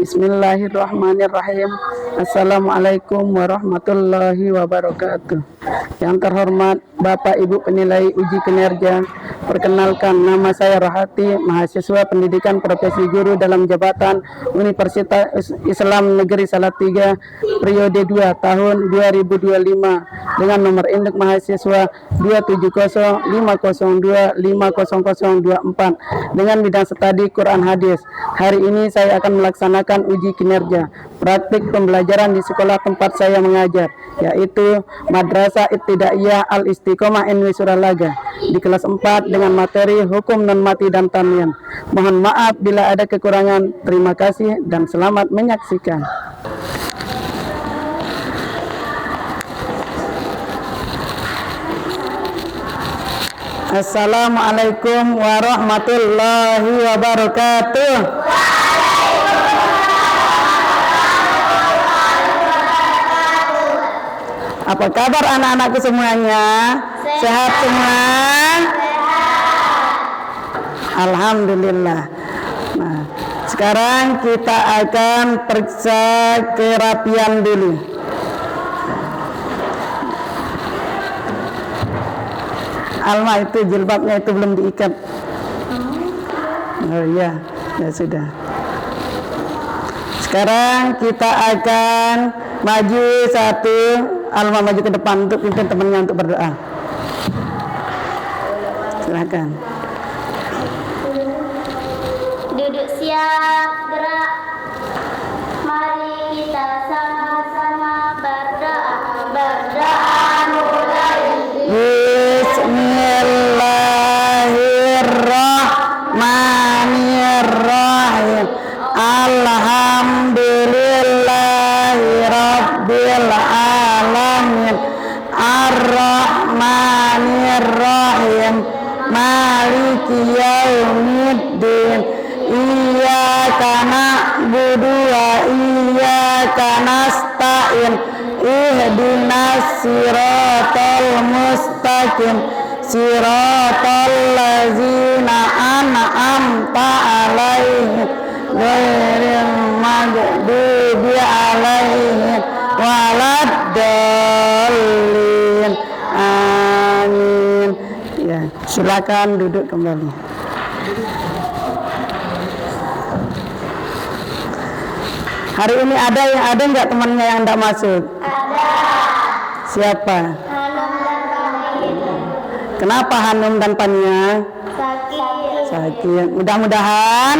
Bismillahirrahmanirrahim. Assalamualaikum warahmatullahi wabarakatuh. Yang terhormat Bapak Ibu penilai uji kinerja, perkenalkan nama saya Rohati, mahasiswa pendidikan profesi guru dalam jabatan Universitas Islam Negeri Salatiga periode 2 tahun 2025 dengan nomor induk mahasiswa 27050250024 dengan bidang studi Quran Hadis. Hari ini saya akan melaksanakan uji kinerja praktik pembelajaran di sekolah tempat saya mengajar, yaitu Madrasah Ibtidaiyah Al-Istiqomah NW Suralaga di kelas 4 dengan materi Hukum Non Mati dan Tamian. Mohon maaf bila ada kekurangan. Terima kasih dan selamat menyaksikan. Assalamualaikum warahmatullahi wabarakatuh. Apa kabar anak-anakku semuanya? Sehat semua? Alhamdulillah. Nah, sekarang kita akan periksa kerapian dulu. Alma, itu jilbabnya itu belum diikat. Oh iya, ya sudah. Sekarang kita akan maju satu. Alma maju ke depan untuk pimpin temannya untuk berdoa. Silakan. Duduk siap, gerak. Mari kita sama-sama berdoa. Berdoa mulai. Bismillahirrahmanirrahim. Alhamdulillahirabbil alamin. Ar-Rahmanirrahim. Maliki yaumiddin. Iyyaka na'budu wa iyyaka nasta'in. Ihdinas siratal mustaqim. Siratal ladzina an'amta 'alaihim ghairil maghdubi 'alaihim waladdallin. Amin. Ya, silakan duduk kembali. Hari ini ada nggak temannya yang enggak masuk? Ada. Siapa? Hanum dan Pani. Kenapa Hanum dan Pania? Sakit. Mudah-mudahan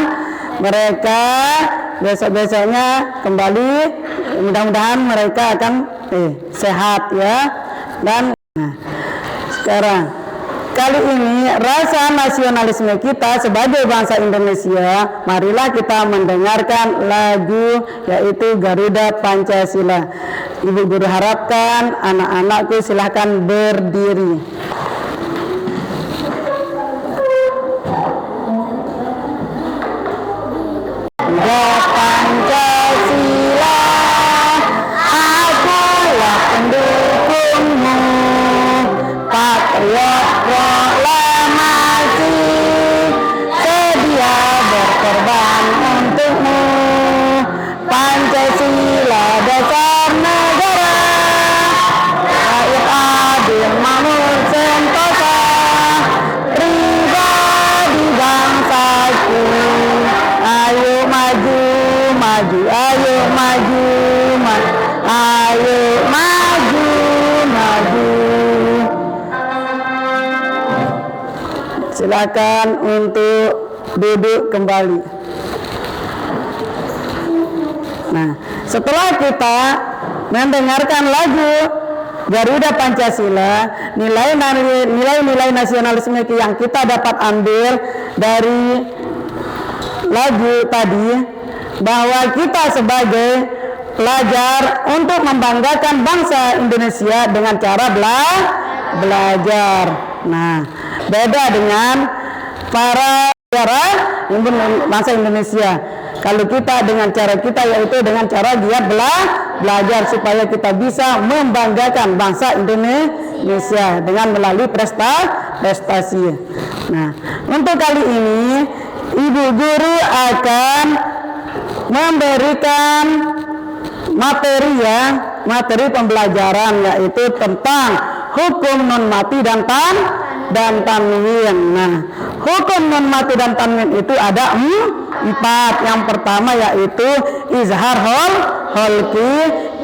mereka besok-besoknya kembali. Mudah-mudahan mereka akan sehat ya. Dan sekarang kali ini rasa nasionalisme kita sebagai bangsa Indonesia, marilah kita mendengarkan lagu yaitu Garuda Pancasila. Ibu guru harapkan anak-anakku silahkan berdiri. Pancasila, akulah pendukungmu, patriot proklamasi, sedia berkorban untukmu. Pancasila dasar negara, rakyat adil makmur sentosa, pribadi bangsaku. Ayo maju, maju, ayo maju, ayo maju, maju. Silakan untuk duduk kembali. Nah, setelah kita mendengarkan lagu Garuda Pancasila, nilai-nilai nasionalisme yang kita dapat ambil dari lagu tadi, bahwa kita sebagai pelajar untuk membanggakan bangsa Indonesia dengan cara belajar. Nah, beda dengan para bangsa Indonesia. Kalau kita dengan cara kita yaitu dengan cara giat belajar supaya kita bisa membanggakan bangsa Indonesia dengan melalui prestasi. Nah, untuk kali ini Ibu guru akan memberikan materi pembelajaran, yaitu tentang hukum nun mati dan tanwin. Nah, hukum nun mati dan tanwin itu ada 4. Yang pertama yaitu izhar holki,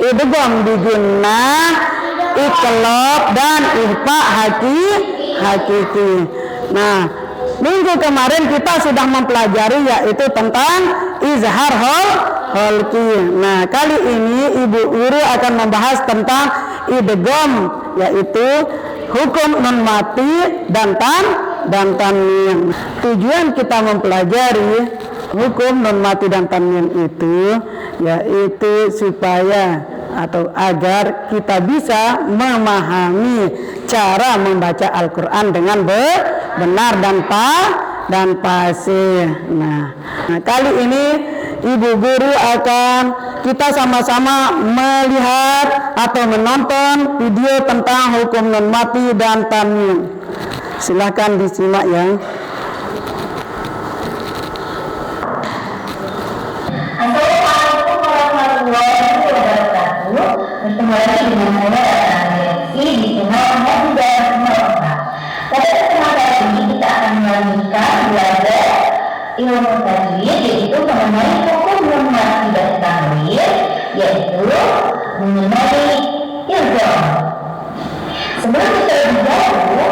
idgham di gunnah, iqlab dan ihfa hakiki. Nah, minggu kemarin kita sudah mempelajari yaitu tentang izhar holki. Nah, kali ini Ibu Guru akan membahas tentang idgham, yaitu hukum nun mati dan tanwin. Tujuan kita mempelajari hukum nun mati dan tanwin itu yaitu supaya atau agar kita bisa memahami cara membaca Al-Quran dengan benar dan fasih. Nah, kali ini Ibu Guru akan kita sama-sama melihat atau menonton video tentang hukum nun mati dan tanwin. Silahkan disimak ya. Assalamualaikum warahmatullahi wabarakatuh. Bertemu lagi dengan saya Resi di channel Nabila Rahmatullah. Pada kesempatan ini kita akan melanjutkan belajar ilmu tajwid, yaitu mengenai hukum nun mati dan tanwin, yaitu mengenai idgham. Sebelum kita lebih dahulu,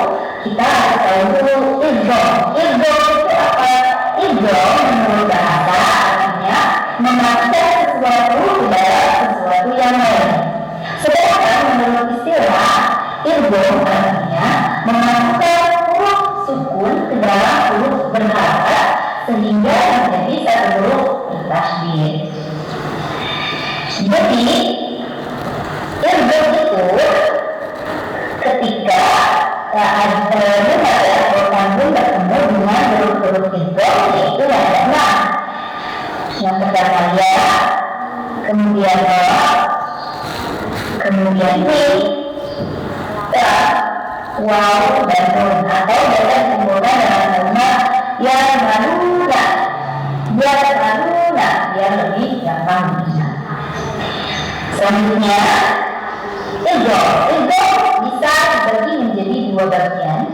kita harus tahu dulu idgham. Idgham itu apa? Idgham menurut bahasa artinya memasukkan sesuatu ke dalam sesuatu yang lain. Sedangkan menurut istilah, idgham artinya memasukkan huruf sukun ke dalam huruf berharokat sehingga menjadi satu huruf bertasydid. Jadi, idgham itu ketika atau tanwin bertemu dengan huruf-huruf idgham, yaitu ada 6. Yang pertama ya, kemudian kemudian waw dan nun, atau dengan penggunaan dalam kalimat yang manuna, biar lebih gampang diingat. Selanjutnya idgham bisa dibagi menjadi 2 bagian,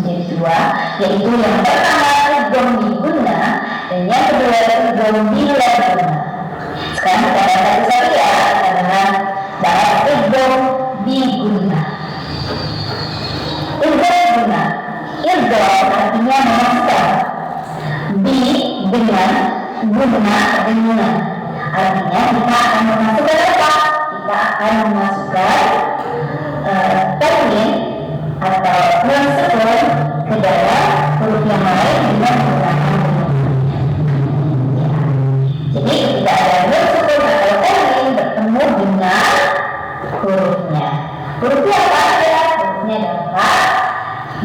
yaitu yang pertama idgham di gunnah dan yang kedua idgham bila gunnah. Sekarang kita baca satu-satu ya, dengan bahas idgham di gunnah. Idgham artinya memasukkan, di dengan, gunnah dengan. Artinya kita akan memasukkan apa? Kita akan memasukkan tanwin atau nun sukun ke dalam huruf yang lain dengan menggunakan gunnah. Jadi ketika ada nun sukun atau tanwin bertemu dengan hurufnya. Hurufnya apa saja? Hurufnya dapat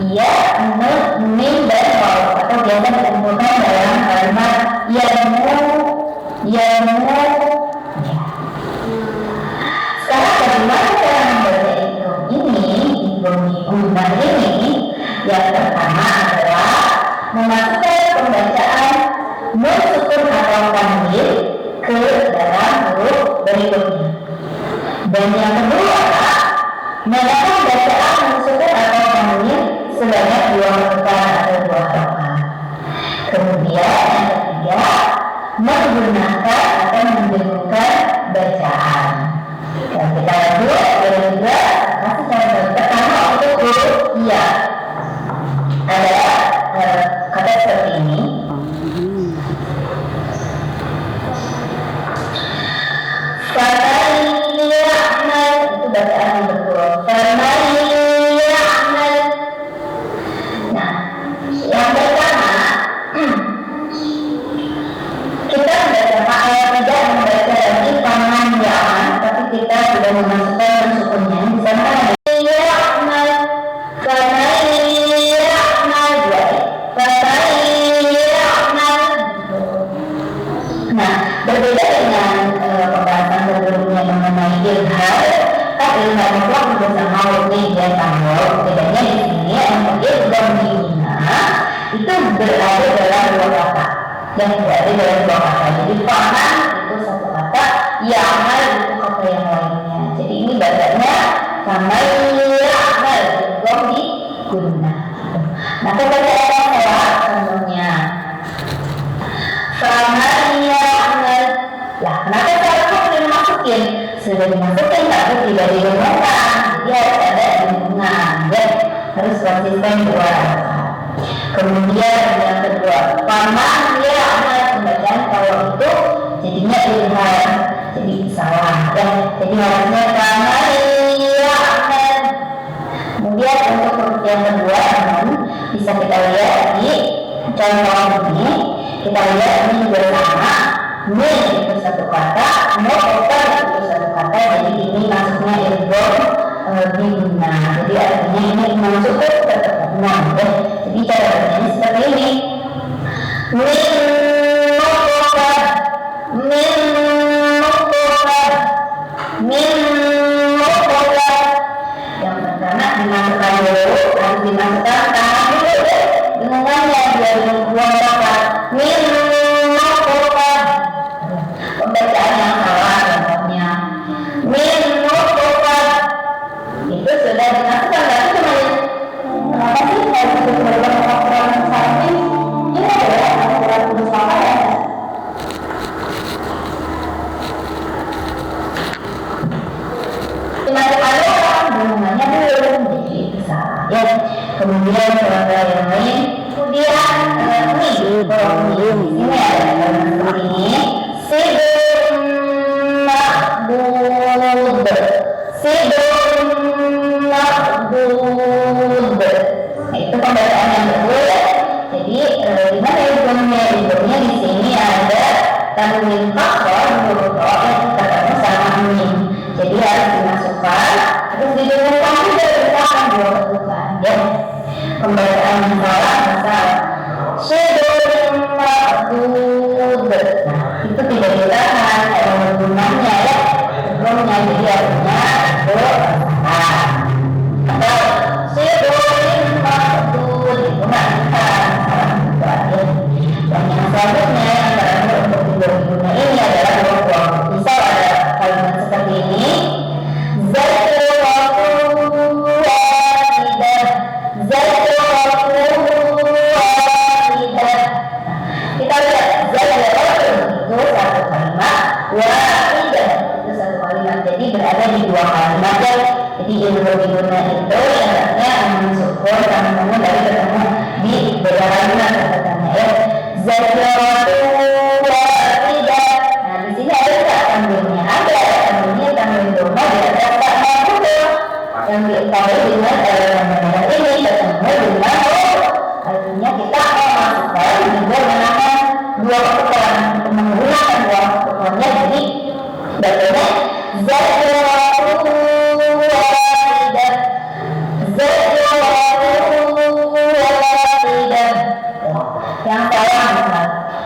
ya, nun, mim dan waw, atau biasa dikumpulkan dalam kalimat yamu. Sekarang bagaimana cara membaca idgham ini? Idgham di gunnah ini, yang pertama adalah memasukkan pembacaan nun sukun atau tanwin ke dalam huruf berikutnya. Dan yang kedua, melakukan bacaan nun sukun atau tanwin sebanyak 2 putaran atau 2 rakaat. Kemudian yang ketiga, menggunakan atau mendengungkan bacaan. Dan kita lanjut, juga kasih contoh pertama untuk huruf ya. Ada kata seperti ini. Famayyamal, itu bacaan yang betul. Famayyamal. Nah, yang pertama kita tidak membaca lagi famayyamal, tapi kita sudah memasukkan sukunnya. Di sana ada famayyamal, famayyamal, famayyamal. Nah, berbeda dengan pembahasan sebelumnya mengenai ilham, kan ilham itu bersama wajib dan tanggal. Bedanya di sini untuk idgham di gunnah itu berada dalam 2 kata, yang berada dalam 2 kata. Jadi faman itu dimasukin, sudah dimasukin tapi tidak didengungkan, jadi harus ada dengungan ya, harus konsisten dua rakaat. Kemudian yang kedua, paman dia amal pembacaan kalau itu jadinya ilham, jadi salah ya, jadi harusnya paman dia amal. Kemudian untuk huruf yang kedua bisa kita lihat di contoh ini, kita lihat ini juga sama, min itu satu kata, mu'tar itu satu kata, jadi ini masuknya idgham biguna, jadi artinya ini masuk ke ketemuan ya. Jadi cara bacanya seperti ini, min mu'tar, min mu'tar, min mu'tar. Yang pertama dimasukkan dulu, harus dimasukkan tangan dulu ya, dengungannya biar buang dapat min mu'tar. Pembacaan yang salah contohnya min mu'tar itu sudah dimasukkan, tapi cuma kenapa sih kalau itu berulang aturan sapi ini adalah aturan bersama ya. Dimasukkan dengungannya belum, jadi itu salah ya. Kemudian contoh yang lain, kemudian ini ada seperti ini, sidun ma'bud, sidun ma'bud. Nah, itu pembacaan yang betul ya. Jadi gimana idghamnya? Idghamnya di sini ada tanwin fathah huruf ro yang ketemu sama mim. Jadi harus dimasukkan, terus didengungkan juga, kita akan dua ketukan ya. Pembacaan yang salah misal sidun ma'bud, nah itu tidak ditahan gunanya ya, idghamnya, jadi artinya itu salah. Atau sidun ma'bud itu nggak ditahan, salah itu aja. Dan yang selanjutnya yang terakhir untuk idgham ini adalah buang. Misal ada kalimat seperti ini, zakratu wahidah, zakratu wahidah. Kita lihat zakratu itu satu kalimat, wahidah itu satu kalimat, jadi berada di dua kalimat ya. Jadi idgham itu syaratnya mensukun sama dari ketemu di beda kalimat katanya ya. Zakratu wahidah. Nah di sini ada nggak tanwinnya? Ada tanwinnya, tanwin doma di atas tak mampu yang diketahui dengan elemen ini ketemu dengan artinya kita memasukkan juga menggunakan dua ketukan, menggunakan dua ketukannya, jadi bacanya zakratu wahidah, zakratu wahidah. Yang salah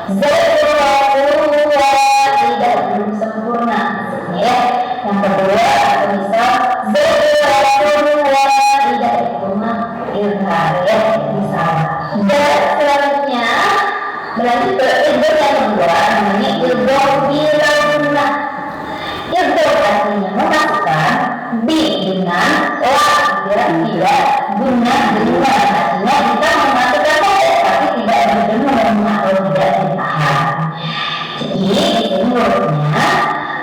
misal zakratu wahidah belum sempurna maksudnya ya. Yang kedua atau misal zakratu wahidah itu mah ilham ya, misal. Dan selanjutnya berlanjut ke idgham yang kedua, namanya idgham bilaguna. Idgham artinya memasukkan bi dengan la, tidak guna dengan, artinya kita memasukkan tapi tidak berdengung atau tidak ditahan. Jadi di sini hurufnya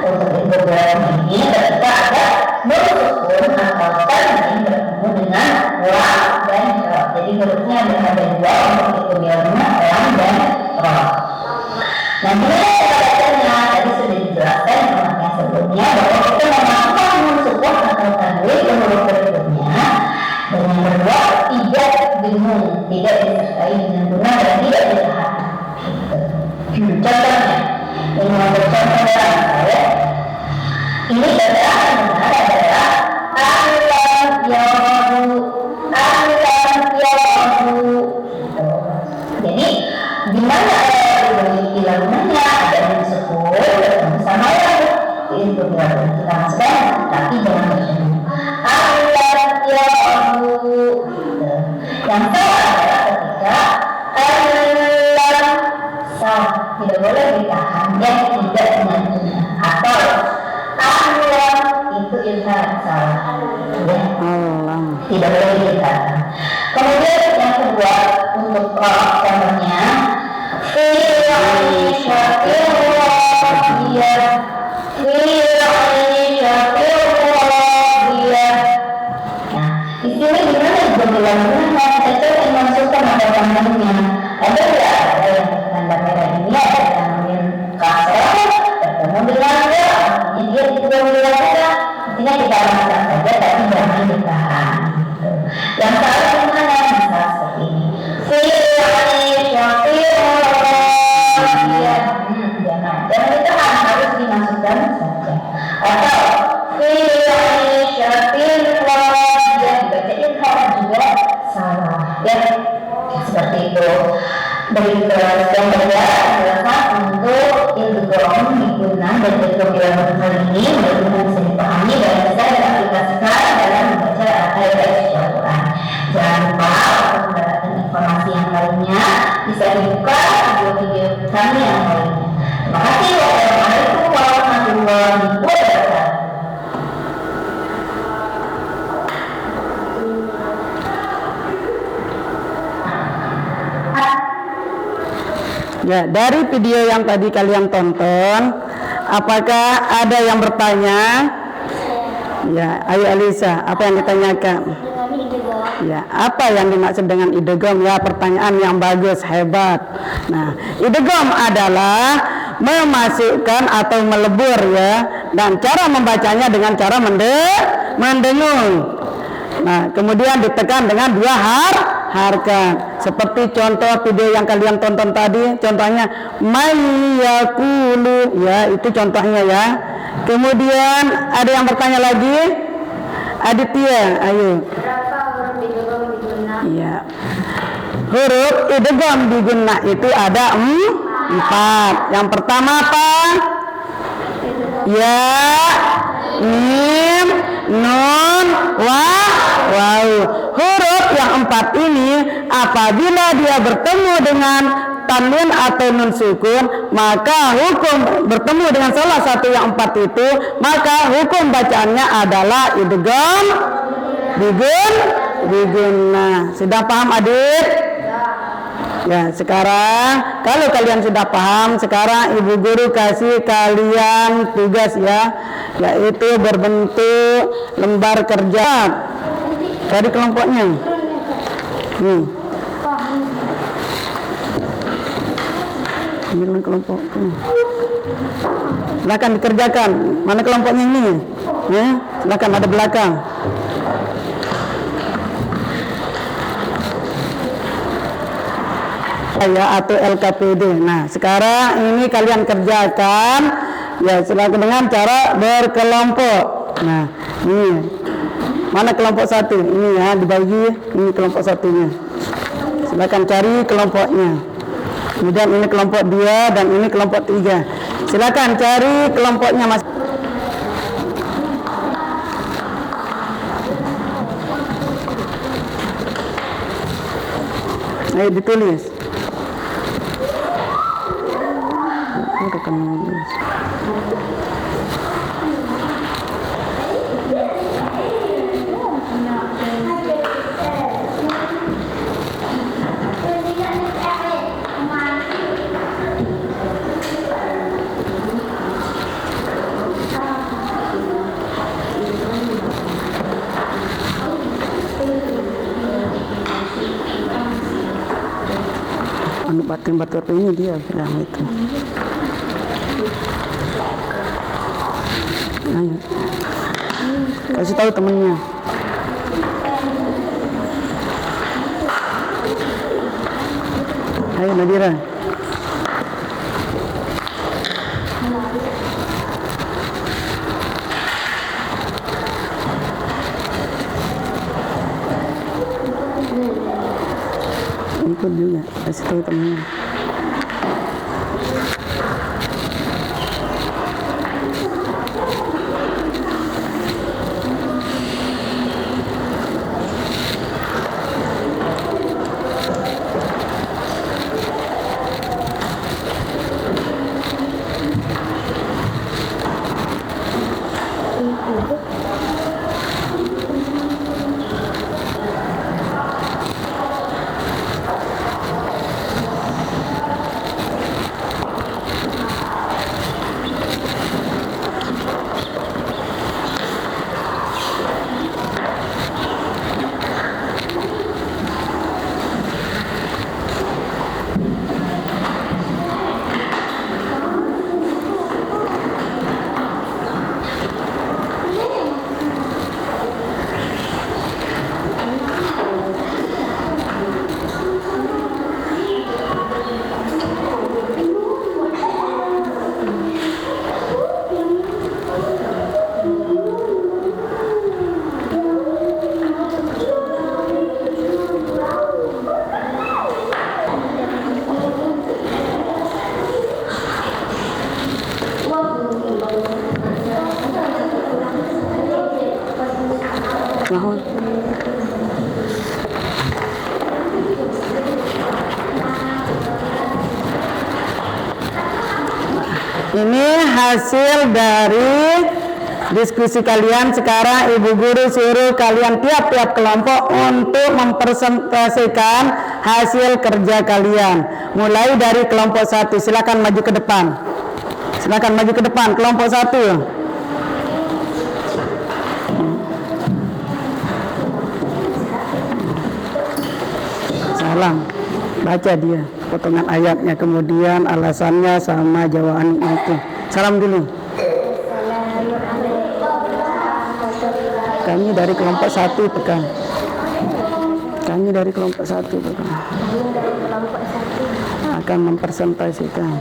untuk idgham ini ketika ada huruf sukun atau tanwin bertemu dengan lam dan ro. Jadi hurufnya ada dua untuk idgham lam dan ro. Nah, gimana cara bacanya? Tadi sudah dijelaskan yang sebelumnya bahwa kita memasukkan huruf sukun atau tanwin ke huruf berikutnya. Dan yang kedua, tidak dengung, tidak disertai dengan guna dan tidak ditahan. Contohnya, ini untuk contoh dalam saya, ini adalah alam yahu, alam yahu. Jadi di mana bilaguna ada yang sukun bertemu sama yang itu bilaguna kita masukkan, tapi jangan bertemu alam yahu. Yang salah adalah ketika alam salah, tidak boleh ditahan dan tidak dengan guna, atau alam itu ilham salah ya, tidak boleh ditahan. Kemudian yang kedua untuk contohnya fi 'ishatin radiyah, fi lanjutkan saja, tapi jangan ditahan. Gitu. Yang salah gimana? Bisa seperti ini. Jangan ditahan, harus dimasukkan saja. Atau dia dibacain juga salah. Ya, seperti itu. Dari kelas yang silakan untuk idgham digunakan dan idgham dalam hal ini mudah-mudahan bisa dipahami dan bisa diaplikasikan dalam membaca ayat-ayat suci Al-Quran. Jangan lupa untuk mendapatkan informasi yang lainnya bisa dibuka video-video kami yang lainnya. Terima kasih. Wassalamualaikum warahmatullahi wabarakatuh. Ya, dari video yang tadi kalian tonton, apakah ada yang bertanya? Ya, ayo Alisa, apa yang ditanyakan? Dengan idgham. Ya, apa yang dimaksud dengan idgham? Ya, pertanyaan yang bagus, hebat. Nah, idgham adalah memasukkan atau melebur ya, dan cara membacanya dengan cara mendengung. Nah, kemudian ditekan dengan dua harkat. Seperti contoh video yang kalian tonton tadi, contohnya mayyakulu, ya itu contohnya ya. Kemudian ada yang bertanya lagi, Aditya, ayo. Berapa huruf idgham digunakan? Ya, huruf idgham digunakan itu ada 4. Yang pertama apa? Ya, mim, nun, waw. Huruf yang 4 ini apabila dia bertemu dengan tanwin atau nun sukun, maka hukum bertemu dengan salah satu yang 4 itu, maka hukum bacaannya adalah idgham digunakan. Sudah paham adik? Ya, sekarang kalau kalian sudah paham, sekarang ibu guru kasih kalian tugas ya, yaitu berbentuk lembar kerja dari kelompoknya. Ini kelompok. Silakan dikerjakan. Mana kelompoknya ini? Ya, silakan ada belakang. Ya, atau LKPD. Nah, sekarang ini kalian kerjakan ya, silakan dengan cara berkelompok. Nah, ini mana kelompok 1 ini ya, dibagi ini kelompok 1-nya. Silakan cari kelompoknya. Kemudian ini kelompok 2 dan ini kelompok 3. Silakan cari kelompoknya Mas. Ayo ditulis. Anu batu ini dia bilang itu. Ayo. Kasih tahu temennya. Ayo Nadira. Ikut juga, kasih tahu temennya. Mahal. Ini hasil dari diskusi kalian. Sekarang Ibu Guru suruh kalian tiap-tiap kelompok untuk mempresentasikan hasil kerja kalian. Mulai dari kelompok 1, silakan maju ke depan. Silakan maju ke depan, kelompok 1. Salam. Baca dia potongan ayatnya, kemudian alasannya sama jawabannya itu. Salam dulu. Kami dari kelompok 1 pekan. Kami dari kelompok 1 pekan. Akan mempresentasikan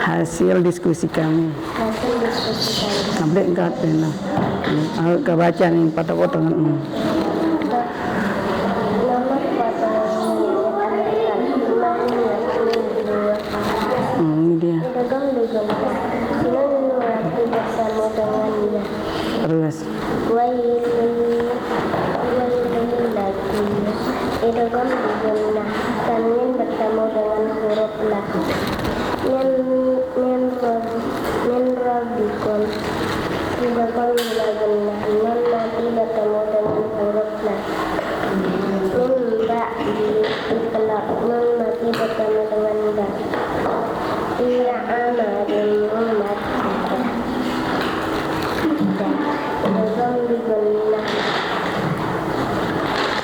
hasil diskusi kami. Sampai enggak benar. Aku baca nih pada potongan ini. Ini dia. Terus. Idgham bigunnah, tanwin bertemu dengan huruf la. Min rabbikum. Idgham bilagunnah, nun mati bertemu dengan huruf la. Min ba'di iqlaq, nun mati bertemu dengan ba. Iya amadin umat. Idgham bigunnah.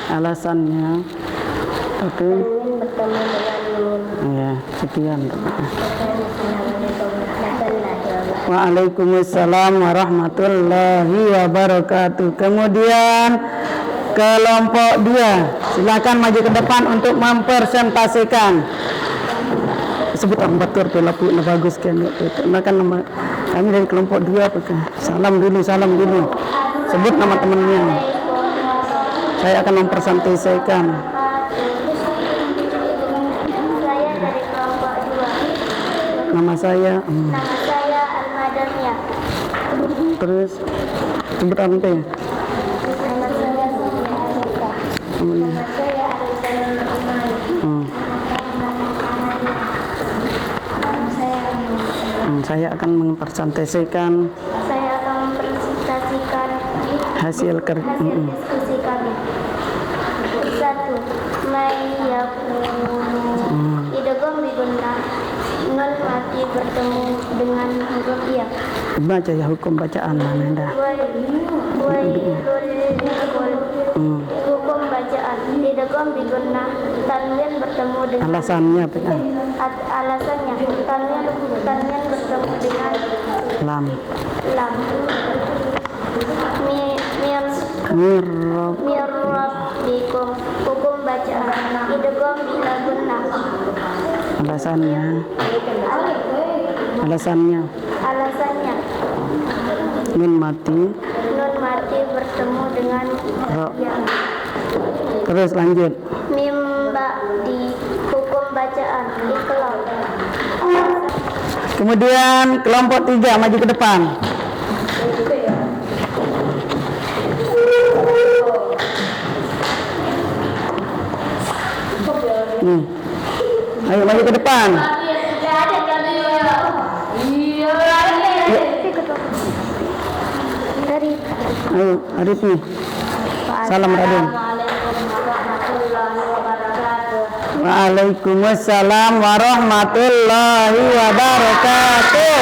Alasannya, oke. Bertemu dengan nun. Ya, sekian. Waalaikumsalam warahmatullahi wabarakatuh. Kemudian kelompok 2, silakan maju ke depan untuk mempresentasikan. Sebut betul pelaku bagus kan. Kan nama kami dari kelompok 2 pekan. Salam dulu. Sebut nama temannya. Saya akan mempresentasikan. Saya dari kelompok 2. Nama saya. Nama saya Al-Madaniyah. Terus sebut apa ya? Nama saya Sofia. Nama saya Arisanul Umar. Nama saya Saya akan mempresentasikan hasil kerja diskusi kami. 1. Mayyakulu. Idgham bigunnah, nun mati bertemu dengan huruf ya. baca ya hukum bacaan mana Hukum bacaan idgham bigunnah, tanwin bertemu dengan alasannya apa ya? Alasannya tanwin bertemu dengan Lam. Mirrabbikum, hukum bacaan idgham bila gunnah. Alasannya nun mati bertemu dengan ya. Terus lanjut. Mimba di hukum bacaan ikhlas. Kemudian kelompok 3 maju ke depan. Ayo maju ke depan. Ayo Arif nih. Salam Raden. Waalaikumsalam warahmatullahi wabarakatuh.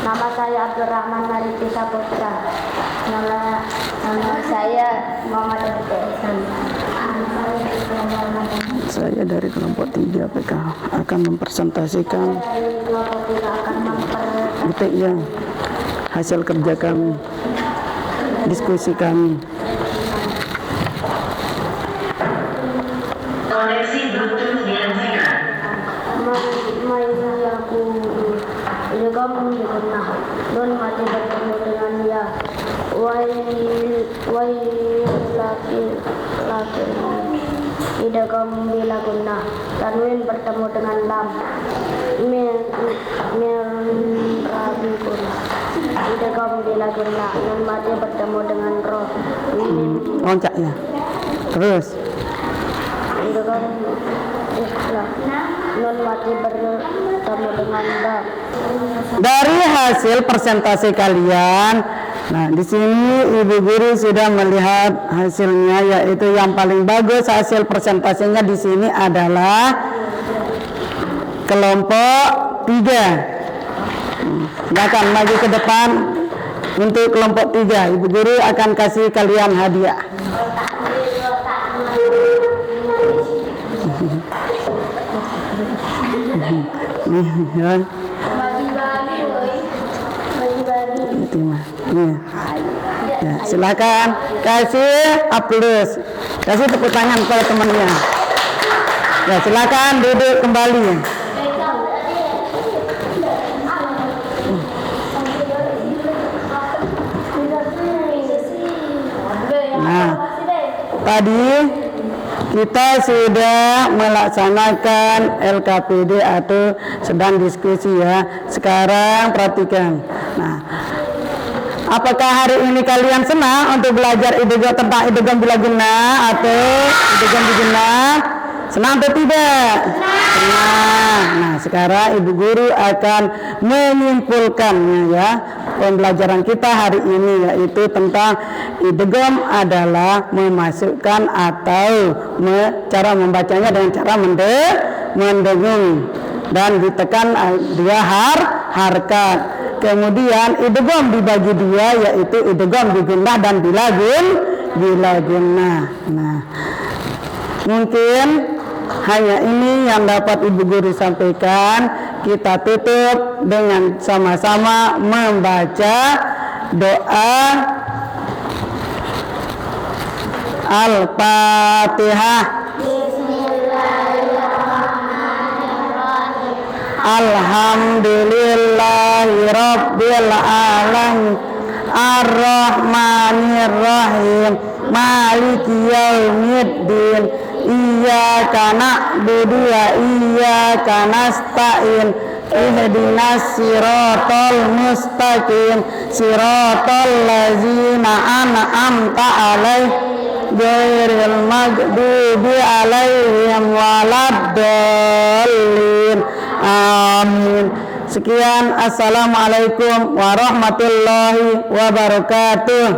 Nama saya Abdurrahman Marifi Saputra. Nama saya Muhammad Abdul Ihsan. Saya dari kelompok 3 PK akan mempresentasikan detiknya hasil kerja kami, diskusi kami. Koneksi Bluetooth dihentikan. Idgham bigunnah, nun mati bertemu dengan ya. Idgham bila gunnah, tanwin bertemu dengan lam. Mirrabbikum, idgham bila gunna, nun mati bertemu dengan roh. Loncaknya. Terus. Idgham ikhlas, nun mati bertemu dengan ba. Dari hasil persentase kalian, nah di sini ibu guru sudah melihat hasilnya, yaitu yang paling bagus hasil persentasenya di sini adalah kelompok 3. Silakan maju ke depan untuk kelompok 3. Ibu guru akan kasih kalian hadiah. Ya, silakan kasih aplaus, kasih tepuk tangan kepada temannya. Ya, silakan duduk kembali. Nah, tadi kita sudah melaksanakan LKPD atau sedang diskusi ya. Sekarang perhatikan. Nah, apakah hari ini kalian senang untuk belajar idgham tentang idgham bila guna atau idgham diguna? Senang atau tidak? Senang. Nah, sekarang ibu guru akan menyimpulkannya ya. Pembelajaran kita hari ini yaitu tentang idgham adalah memasukkan atau cara membacanya dengan cara mendengung dan ditekan dua harkat. Kemudian idgham dibagi dua, yaitu idgham digunnah dan bila gunnah. Nah, mungkin hanya ini yang dapat ibu guru sampaikan. Kita tutup dengan sama-sama membaca doa Al-Fatihah. Alhamdulillahi Rabbil Alamin, Ar-Rahmanir-Rahim, Maliki Yaumiddin, Iyyaka na'budu wa iyyaka nasta'in, Ihdinas siratal mustaqim, siratal ladzina an'amta 'alaihim ghairil maghdubi 'alaihim waladdallin. Amin. Sekian, assalamualaikum warahmatullahi wabarakatuh.